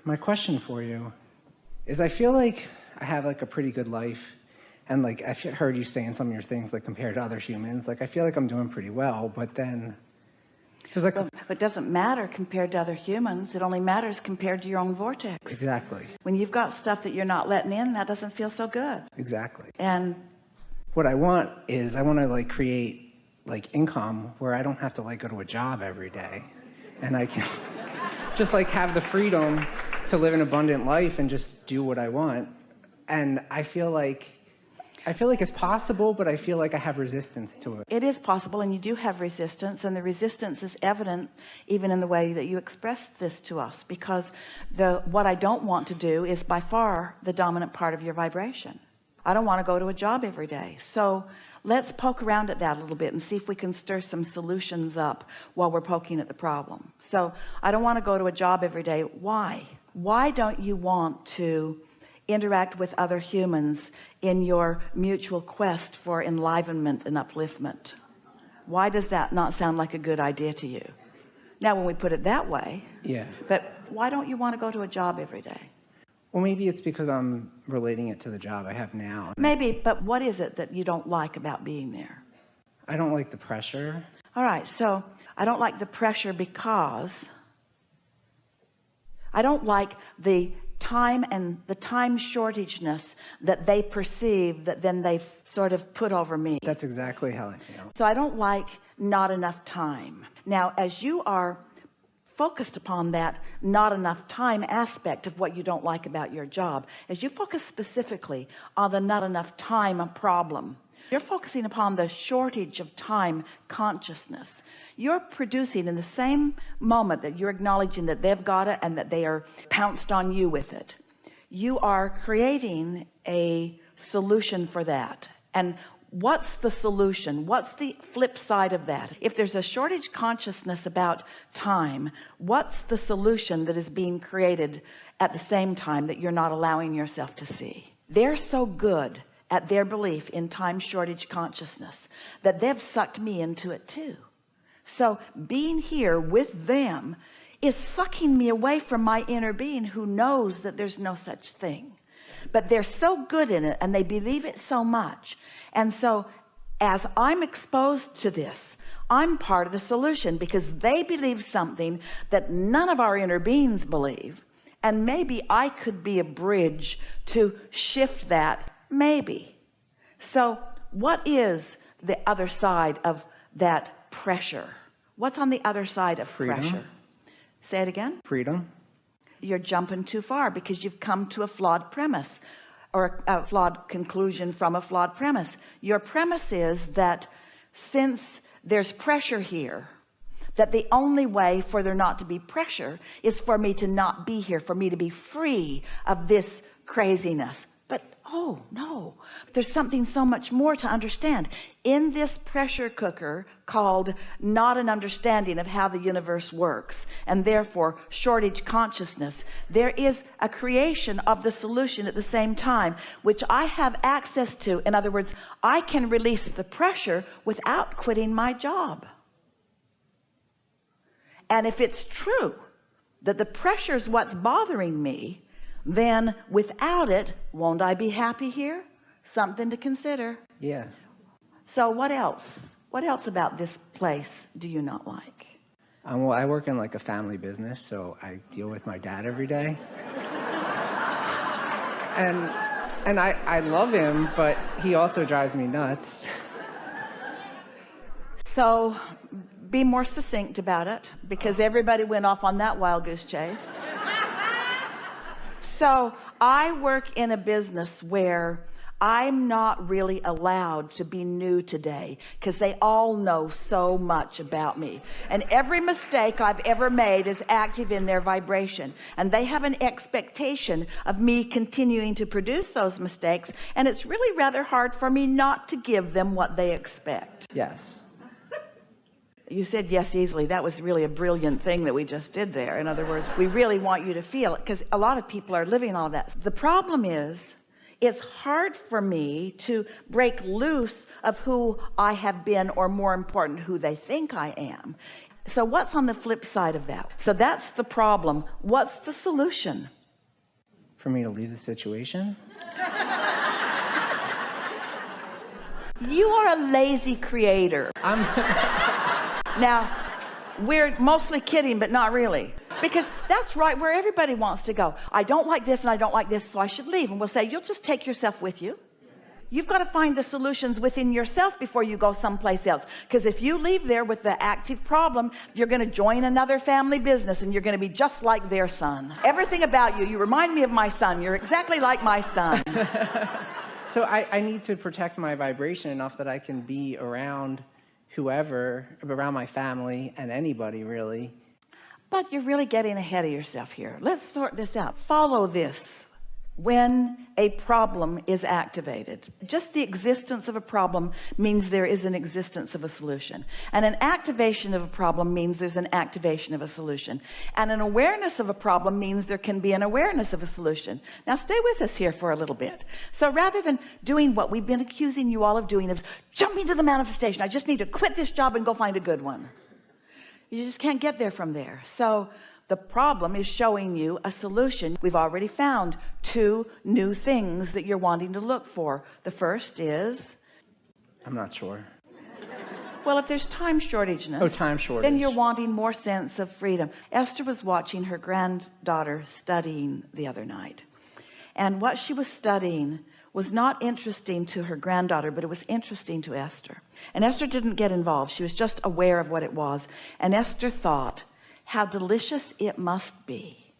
My question for you is, I feel like I have like a pretty good life, and like I've heard you saying some of your things, like compared to other humans, like I feel like I'm doing pretty well, but then there's like but it doesn't matter compared to other humans. It only matters compared to your own vortex. Exactly. When you've got stuff that you're not letting in, that doesn't feel so good. Exactly. And what I want is, I want to like create like income where I don't have to like go to a job every day, and I can just like have the freedom to live an abundant life and just do what I want. And I feel like it's possible, but I feel like I have resistance to it. it is possible, and you do have resistance, and the resistance is evident even in the way that you express this to us, because what I don't want to do is by far the dominant part of your vibration. I don't want to go to a job every day. So let's poke around at that a little bit and see if we can stir some solutions up while we're poking at the problem. So I don't want to go to a job every day. Why don't you want to interact with other humans in your mutual quest for enlivenment and upliftment? Why does that not sound like a good idea to you? Now, when we put it that way, Yeah. but why don't you want to go to a job every day? Well, maybe it's because I'm relating it to the job I have now. Maybe, but what is it that you don't like about being there? I don't like the pressure. All right, so I don't like the pressure because I don't like the time and the time shortageness that they perceive that then they sort of put over me. That's exactly how I feel. So I don't like not enough time. Now, as you are focused upon that not enough time aspect of what you don't like about your job, as you focus specifically on the not enough time problem, you're focusing upon the shortage of time consciousness. You're producing, in the same moment that you're acknowledging that they've got it and that they are pounced on you with it, you are creating a solution for that. And what's the solution? What's the flip side of that? If there's a shortage consciousness about time, what's the solution that is being created at the same time that you're not allowing yourself to see? They're so good at their belief in time shortage consciousness that they've sucked me into it too. So being here with them is sucking me away from my inner being, who knows that there's no such thing. But they're so good in it, and they believe it so much. And so as I'm exposed to this, I'm part of the solution, because they believe something that none of our inner beings believe. And maybe I could be a bridge to shift that, maybe. So what is the other side of that pressure? What's on the other side of pressure? Say it again. Freedom. You're jumping too far, because you've come to a flawed premise, or a flawed conclusion from a flawed premise. Your premise is that since there's pressure here, that the only way for there not to be pressure is for me to not be here, for me to be free of this craziness. But oh no, there's something so much more to understand in this pressure cooker called not an understanding of how the universe works, and therefore shortage consciousness. There is a creation of the solution at the same time, which I have access to. In other words, I can release the pressure without quitting my job. And if it's true that the pressure is what's bothering me, then without it, won't I be happy here? Something to consider. Yeah. So what else? What else about this place do you not like? Well, I work in like a family business, so I deal with my dad every day. and I love him, but he also drives me nuts. So be more succinct about it, because everybody went off on that wild goose chase. So I work in a business where I'm not really allowed to be new today, because they all know so much about me, and every mistake I've ever made is active in their vibration, and they have an expectation of me continuing to produce those mistakes, and it's really rather hard for me not to give them what they expect. Yes. You said yes easily. That was really a brilliant thing that we just did there. In other words, we really want you to feel it, because a lot of people are living all that. The problem is, it's hard for me to break loose of who I have been, or more important, who they think I am. So what's on the flip side of that? So that's the problem. What's the solution? For me to leave the situation? You are a lazy creator. Now, we're mostly kidding, but not really. Because that's right where everybody wants to go. I don't like this and I don't like this, so I should leave. And we'll say, you'll just take yourself with you. You've got to find the solutions within yourself before you go someplace else. Because if you leave there with the active problem, you're going to join another family business and you're going to be just like their son. Everything about you remind me of my son. You're exactly like my son. So I need to protect my vibration enough that I can be around whoever, around my family and anybody really. But you're really getting ahead of yourself here. Let's sort this out. Follow this. When a problem is activated, just the existence of a problem means there is an existence of a solution, and an activation of a problem means there's an activation of a solution, and an awareness of a problem means there can be an awareness of a solution. Now stay with us here for a little bit. So rather than doing what we've been accusing you all of doing, of jumping to the manifestation, I just need to quit this job and go find a good one, you just can't get there from there. So the problem is showing you a solution. We've already found 2 new things that you're wanting to look for. The first is, I'm not sure. well, if there's time shortage, time shortage, then you're wanting more sense of freedom. Esther was watching her granddaughter studying the other night, and what she was studying was not interesting to her granddaughter, but it was interesting to Esther. And Esther didn't get involved. She was just aware of what it was. And Esther thought, how delicious it must be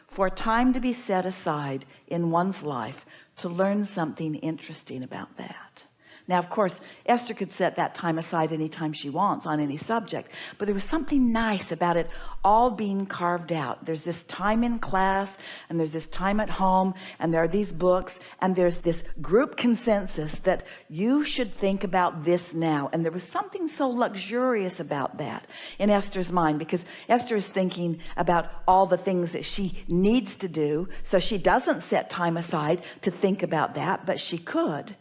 for time to be set aside in one's life to learn something interesting about that. Now, of course, Esther could set that time aside anytime she wants on any subject, but there was something nice about it all being carved out. There's this time in class, and there's this time at home, and there are these books, and there's this group consensus that you should think about this now. And there was something so luxurious about that in Esther's mind, because Esther is thinking about all the things that she needs to do, so she doesn't set time aside to think about that, but she could.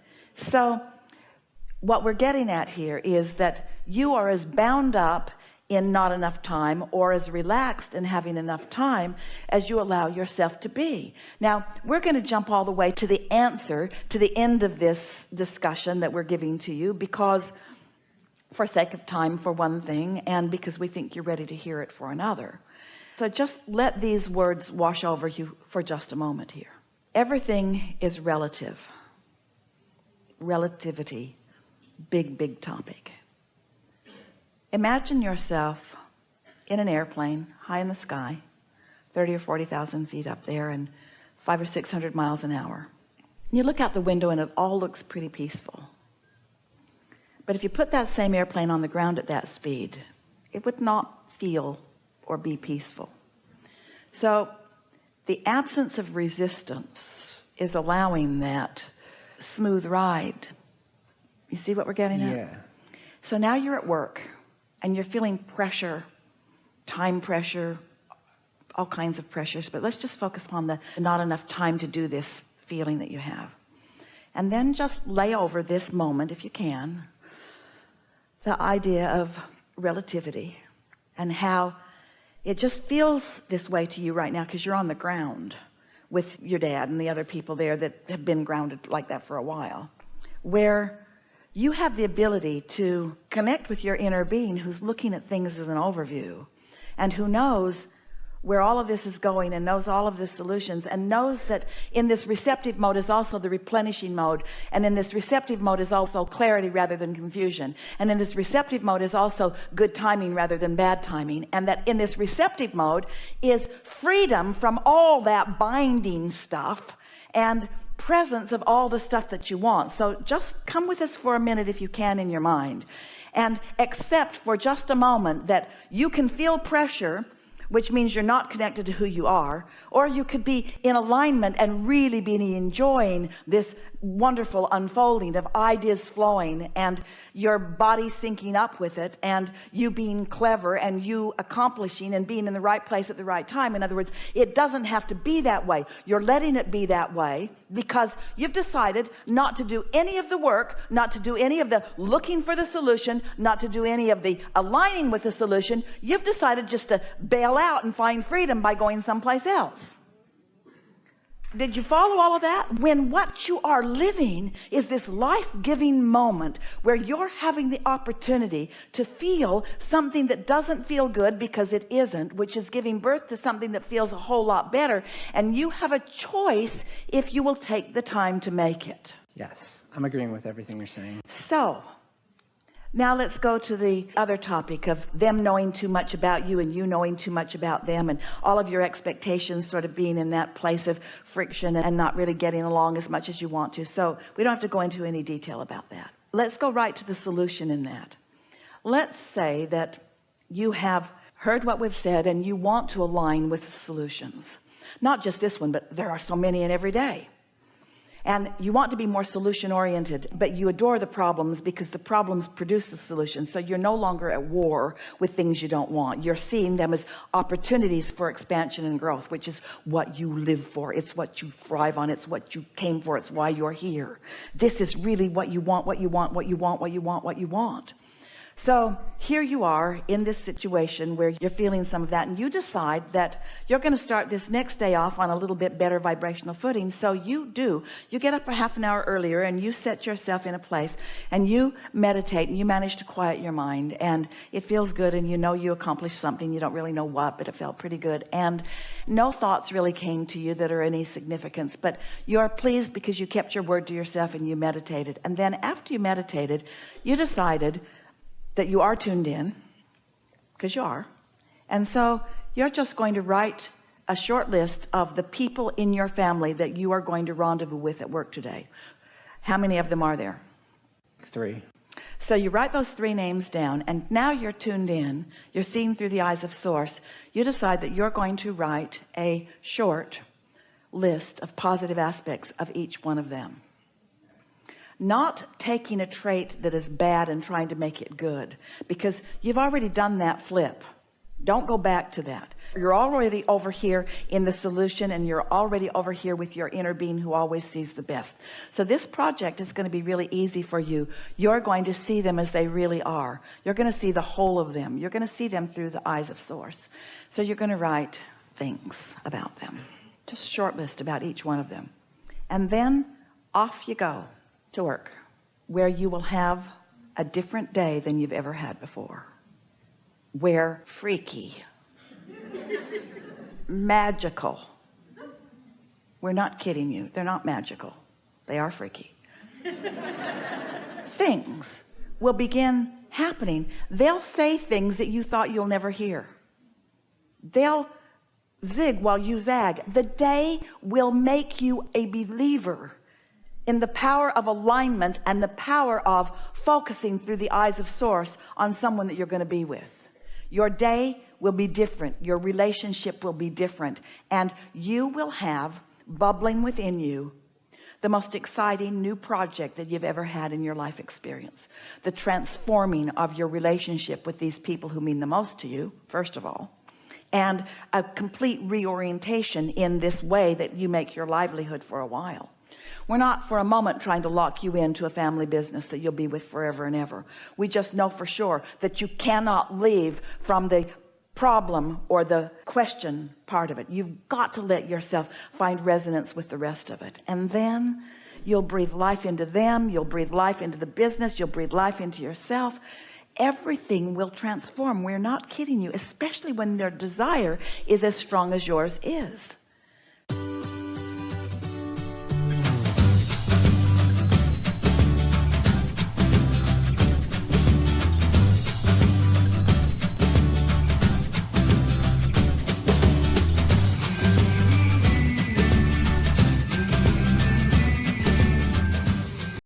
So what we're getting at here is that you are as bound up in not enough time, or as relaxed in having enough time as you allow yourself to be. Now, we're going to jump all the way to the answer, to the end of this discussion that we're giving to you, because for sake of time, for one thing, and because we think you're ready to hear it for another. So just let these words wash over you for just a moment here. Everything is relative. Relativity. Big topic. Imagine yourself in an airplane high in the sky, 30 or 40,000 feet up there, and 500 or 600 miles an hour. You look out the window and it all looks pretty peaceful. But if you put that same airplane on the ground at that speed, it would not feel or be peaceful. So the absence of resistance is allowing that smooth ride. You see what we're getting at? Yeah. So now you're at work and you're feeling pressure, time pressure, all kinds of pressures, but let's just focus on the not enough time to do this feeling that you have. And then just lay over this moment, if you can, the idea of relativity and how it just feels this way to you right now because you're on the ground with your dad and the other people there that have been grounded like that for a while, where you have the ability to connect with your inner being who's looking at things as an overview and who knows where all of this is going and knows all of the solutions, and knows that in this receptive mode is also the replenishing mode, and in this receptive mode is also clarity rather than confusion, and in this receptive mode is also good timing rather than bad timing, and that in this receptive mode is freedom from all that binding stuff and presence of all the stuff that you want. So just come with us for a minute if you can in your mind, and accept for just a moment that you can feel pressure, which means you're not connected to who you are, or you could be in alignment and really be enjoying this wonderful unfolding of ideas flowing and your body syncing up with it, and you being clever and you accomplishing and being in the right place at the right time. In other words, it doesn't have to be that way. You're letting it be that way because you've decided not to do any of the work, not to do any of the looking for the solution, not to do any of the aligning with the solution. You've decided just to bail out and find freedom by going someplace else. Did you follow all of that? When what you are living is this life-giving moment where you're having the opportunity to feel something that doesn't feel good because it isn't, which is giving birth to something that feels a whole lot better, and you have a choice if you will take the time to make it. Yes, I'm agreeing with everything you're saying. So now let's go to the other topic of them knowing too much about you and you knowing too much about them, and all of your expectations sort of being in that place of friction and not really getting along as much as you want to. So we don't have to go into any detail about that. Let's go right to the solution in that. Let's say that you have heard what we've said and you want to align with the solutions. Not just this one, but there are so many in every day. And you want to be more solution oriented, but you adore the problems because the problems produce the solutions. So you're no longer at war with things you don't want. You're seeing them as opportunities for expansion and growth, which is what you live for. It's what you thrive on. It's what you came for. It's why you're here. This is really what you want, what you want, what you want, what you want, what you want. So here you are in this situation where you're feeling some of that, and you decide that you're going to start this next day off on a little bit better vibrational footing. So you get up a half an hour earlier and you set yourself in a place and you meditate and you manage to quiet your mind, and it feels good, and you know you accomplished something. You don't really know what, but it felt pretty good, and no thoughts really came to you that are any significance, but you're pleased because you kept your word to yourself and you meditated. And then after you meditated, you decided that you are tuned in, because you are, and so you're just going to write a short list of the people in your family that you are going to rendezvous with at work today. How many of them are there? 3. So you write those 3 names down, and now you're tuned in, you're seeing through the eyes of source. You decide that you're going to write a short list of positive aspects of each one of them. Not taking a trait that is bad and trying to make it good, because you've already done that flip. Don't go back to that. You're already over here in the solution, and you're already over here with your inner being who always sees the best. So this project is going to be really easy for you. You're going to see them as they really are. You're going to see the whole of them. You're going to see them through the eyes of source. So you're going to write things about them, just a short list about each one of them, and then off you go to work, where you will have a different day than you've ever had before, where freaky, magical, we're not kidding you, they're not magical, they are freaky, things will begin happening. They'll say things that you thought you'll never hear. They'll zig while you zag. The day will make you a believer in the power of alignment and the power of focusing through the eyes of source on someone that you're going to be with. Your day will be different. Your relationship will be different. And you will have bubbling within you the most exciting new project that you've ever had in your life experience. The transforming of your relationship with these people who mean the most to you, first of all. And a complete reorientation in this way that you make your livelihood for a while. We're not for a moment trying to lock you into a family business that you'll be with forever and ever. We just know for sure that you cannot leave from the problem or the question part of it. You've got to let yourself find resonance with the rest of it. And then you'll breathe life into them. You'll breathe life into the business. You'll breathe life into yourself. Everything will transform. We're not kidding you, especially when their desire is as strong as yours is.